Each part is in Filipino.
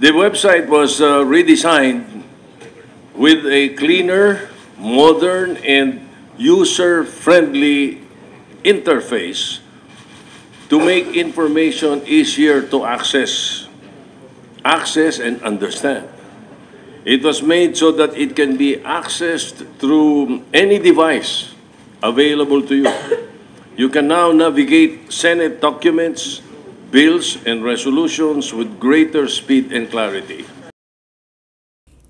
The website was redesigned with a cleaner, modern, and user-friendly interface to make information easier to access and understand. It was made so that it can be accessed through any device available to you. You can now navigate Senate documents, bills, and resolutions with greater speed and clarity.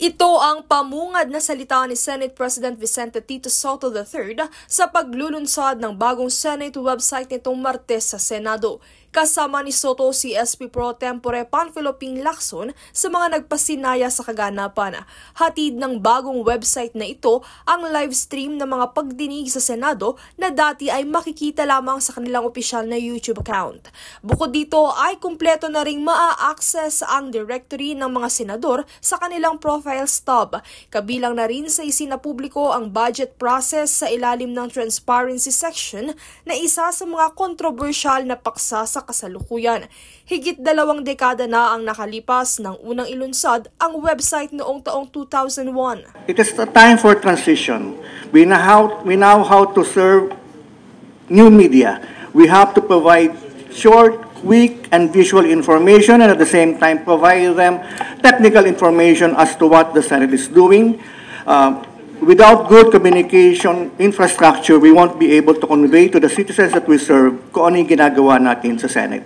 Ito ang pamungad na salita ni Senate President Vicente Tito Sotto III sa paglulunsad ng bagong Senate website nitong Martes sa Senado. Kasama ni Sotto si SP Pro Tempore Panfilo Ping Lacson sa mga nagpasinaya sa kaganapan. Hatid ng bagong website na ito ang live stream ng mga pagdinig sa Senado na dati ay makikita lamang sa kanilang opisyal na YouTube account. Bukod dito ay kumpleto na ring maa-access ang directory ng mga senador sa kanilang profile stub. Kabilang na rin sa isinapubliko ang budget process sa ilalim ng transparency section na isa sa mga kontrobersyal na paksa sa kasalukuyan. Higit 2 dekada na ang nakalipas ng unang ilunsad ang website noong taong 2001. It is a time for transition. We know how to serve new media. We have to provide short, quick, and visual information, and at the same time provide them technical information as to what the Senate is doing. Without good communication infrastructure, we won't be able to convey to the citizens that we serve kung ano yung ginagawa natin sa Senate.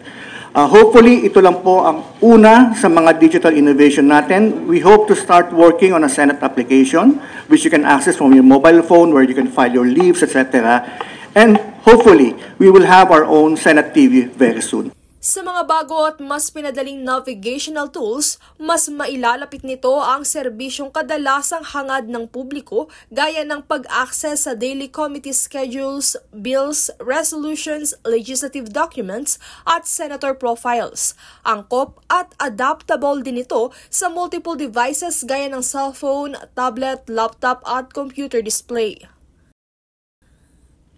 Hopefully, ito lang po ang una sa mga digital innovation natin. We hope to start working on a Senate application, which you can access from your mobile phone, where you can file your leaves, etc. And hopefully, we will have our own Senate TV very soon. Sa mga bago at mas pinadaling navigational tools, mas mailalapit nito ang serbisyong kadalasang hangad ng publiko gaya ng pag-access sa daily committee schedules, bills, resolutions, legislative documents at senator profiles. Angkop at adaptable din ito sa multiple devices gaya ng cellphone, tablet, laptop at computer display.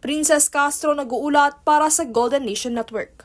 Princess Castro nag-uulat para sa Golden Nation Network.